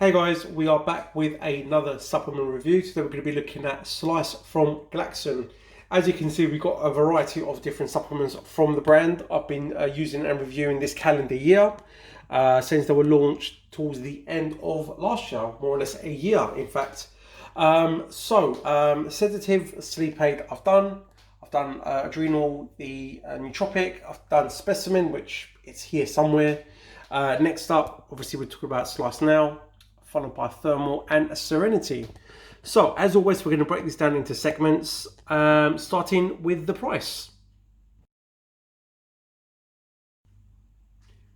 Hey guys, we are back with another supplement review. Today we're going to be looking at Slyce from Glaxon. As you can see, we've got a variety of different supplements from the brand. I've been using and reviewing this calendar year since they were launched towards the end of last year, more or less a year in fact. Sedative, sleep aid I've done. I've done adrenal, the nootropic. I've done specimen, which it's here somewhere. Next up, obviously we're talking about Slyce now, followed by thermal and a serenity. So as always, we're going to break this down into segments, starting with the price.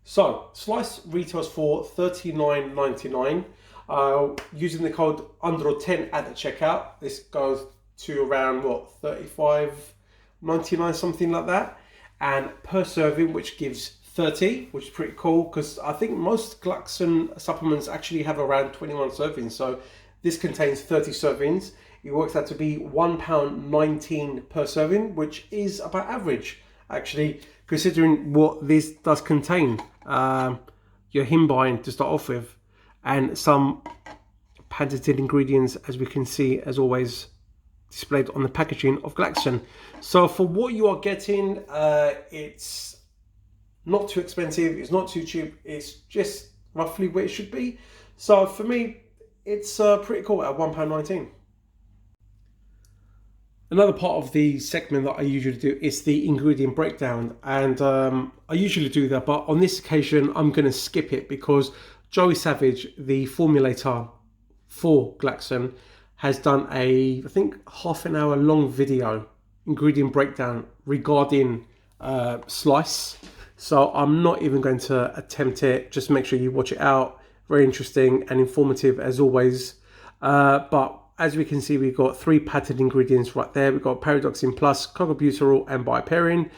So Slyce retails for $39.99. Using the code under10 at the checkout, this goes to around what, $35.99, something like that, and per serving, which gives 30, which is pretty cool because I think most Glaxon supplements actually have around 21 servings. So this contains 30 servings. It works out to be £1.19 per serving, which is about average, actually, considering what this does contain. Your himbine to start off with, and some patented ingredients, as we can see, as always, displayed on the packaging of Glaxon. So for what you are getting, it's not too expensive, it's not too cheap, it's just roughly where it should be. So for me, it's pretty cool at £1.19. Another part of the segment that I usually do is the ingredient breakdown, and I usually do that, but on this occasion I'm going to skip it because Joey Savage, the formulator for Glaxon, has done a, I think, half an hour long video ingredient breakdown regarding Slyce. So I'm not even going to attempt it. Just make sure you watch it out. Very interesting and informative as always. But as we can see, we've got 3 patented ingredients right there. We've got Pyridoxine Plus, cocobutyrol and bioperine.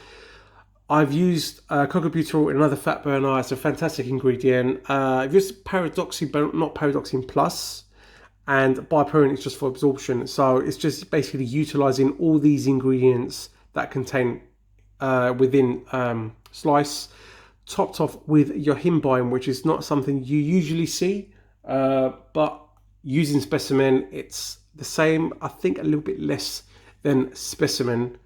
I've used cocobutyrol, another fat burner. It's a fantastic ingredient. I've used Pyridoxine, but not Pyridoxine Plus. And bioperine is just for absorption. So it's just basically utilizing all these ingredients that contain within Slyce, topped off with your himbine, which is not something you usually see, but using specimen, it's the same, I think a little bit less than specimen,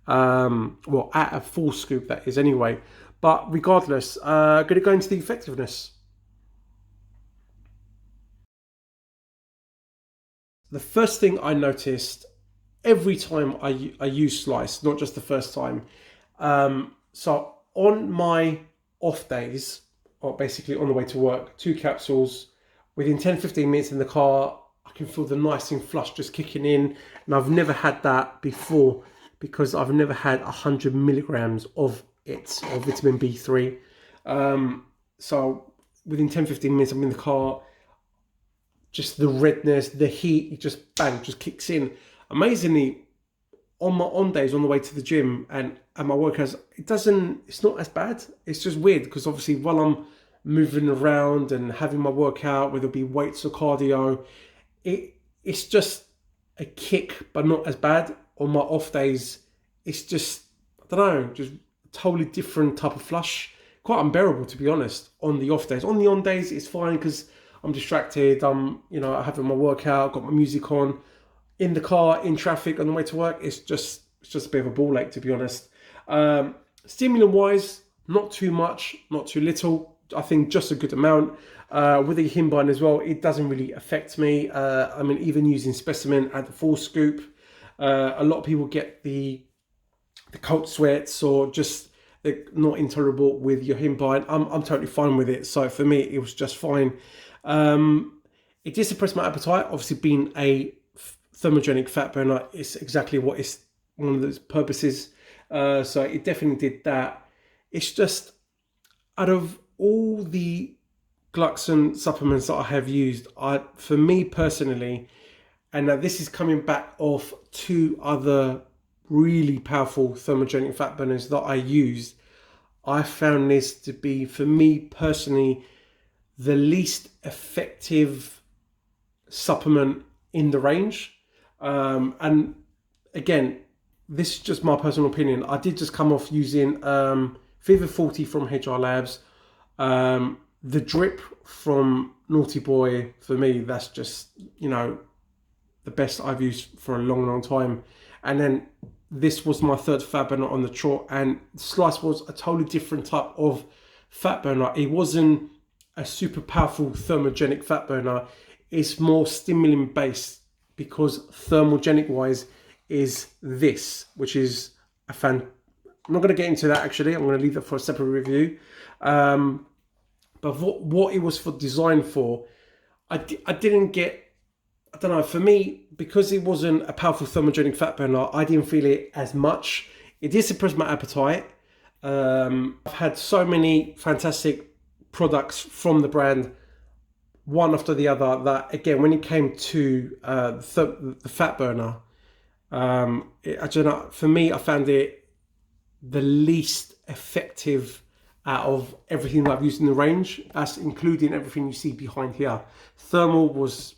well, at a full scoop that is anyway. But regardless, going to go into the effectiveness. The first thing I noticed every time I use Slyce, not just the first time, so on my off days, or basically on the way to work, 2 capsules, within 10-15 minutes in the car, I can feel the niacin flush just kicking in. And I've never had that before because I've never had 100 milligrams of it, or vitamin B3. So within 10-15 minutes, I'm in the car, just the redness, the heat, it just bang, just kicks in. Amazingly, on my on days on the way to the gym and at my workouts, it's not as bad. It's just weird because obviously while I'm moving around and having my workout, whether it be weights or cardio, it's just a kick, but not as bad. On my off days, it's just, I don't know, just a totally different type of flush. Quite unbearable, to be honest, on the off days. On the on days, it's fine because I'm distracted. I'm, having my workout, got my music on. In the car, in traffic, on the way to work, it's just a bit of a ball ache, to be honest. Stimulant-wise, not too much, not too little. I think just a good amount. With the himbine as well, it doesn't really affect me. I mean, even using specimen at the full scoop, a lot of people get the cold sweats or just they're not intolerable with your himbine. I'm totally fine with it. So for me, it was just fine. It did suppress my appetite. Obviously, being a thermogenic fat burner is exactly what it's one of those purposes. So it definitely did that. It's just, out of all the Glaxon supplements that I have used, for me personally, and now this is coming back off 2 other really powerful thermogenic fat burners that I used, I found this to be, for me personally, the least effective supplement in the range. And again, this is just my personal opinion. I did just come off using Fever 40 from HR Labs, The drip from Naughty Boy, for me, that's just, you know, the best I've used for a long, long time. And then this was my third fat burner on the trot, and Slyce was a totally different type of fat burner. It wasn't a super powerful thermogenic fat burner. It's more stimulant based, because thermogenic wise is this, which is a fan. I'm not going to get into that actually. I'm going to leave that for a separate review. But what it was for designed for, I didn't get. I don't know, for me, because it wasn't a powerful thermogenic fat burner, I didn't feel it as much. It did suppress my appetite. I've had so many fantastic products from the brand, one after the other, that again, when it came to the fat burner, I don't know, for me, I found it the least effective out of everything that I've used in the range. That's including everything you see behind here. Thermal was...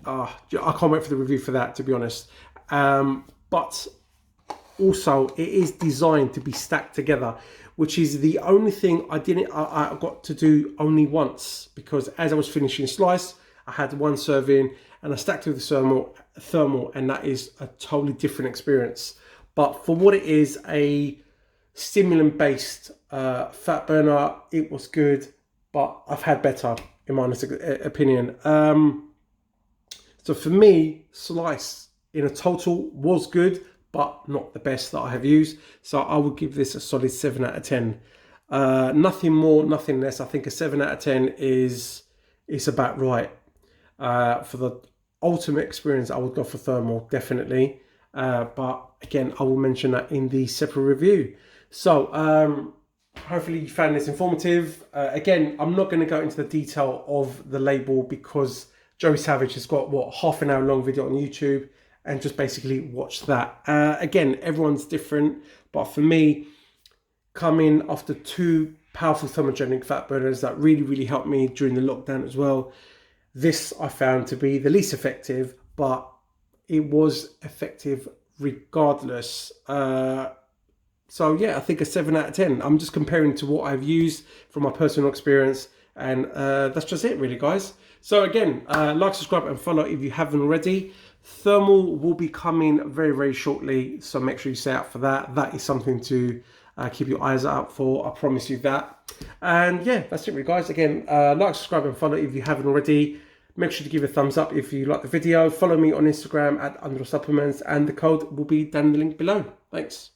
I can't wait for the review for that, to be honest. But also, it is designed to be stacked together, which is the only thing I got to do only once, because as I was finishing Slyce, I had one serving and I stacked with the thermal, and that is a totally different experience. But for what it is, a stimulant-based fat burner, it was good, but I've had better, in my honest opinion. So for me, Slyce in a total was good, but not the best that I have used. So I would give this a solid 7 out of 10. Nothing more, nothing less. I think a 7 out of 10 is about right. For the ultimate experience, I would go for thermal, definitely. But again, I will mention that in the separate review. So hopefully you found this informative. Again, I'm not going to go into the detail of the label, because Joey Savage has got, what, half an hour long video on YouTube, and just basically watch that. Again, everyone's different, but for me, coming after two powerful thermogenic fat burners that really, really helped me during the lockdown as well, this I found to be the least effective, but it was effective regardless. So yeah, I think a 7 out of 10. I'm just comparing to what I've used from my personal experience, and that's just it really, guys. So again, like, subscribe and follow if you haven't already. Thermal will be coming very, very shortly, so make sure you stay out for that. That is something to keep your eyes out for, I promise you that. And yeah, that's it really, guys. Again, like, subscribe and follow if you haven't already. Make sure to give a thumbs up if you like the video. Follow me on Instagram at @underdogsupplements, and the code will be down in the link below. Thanks.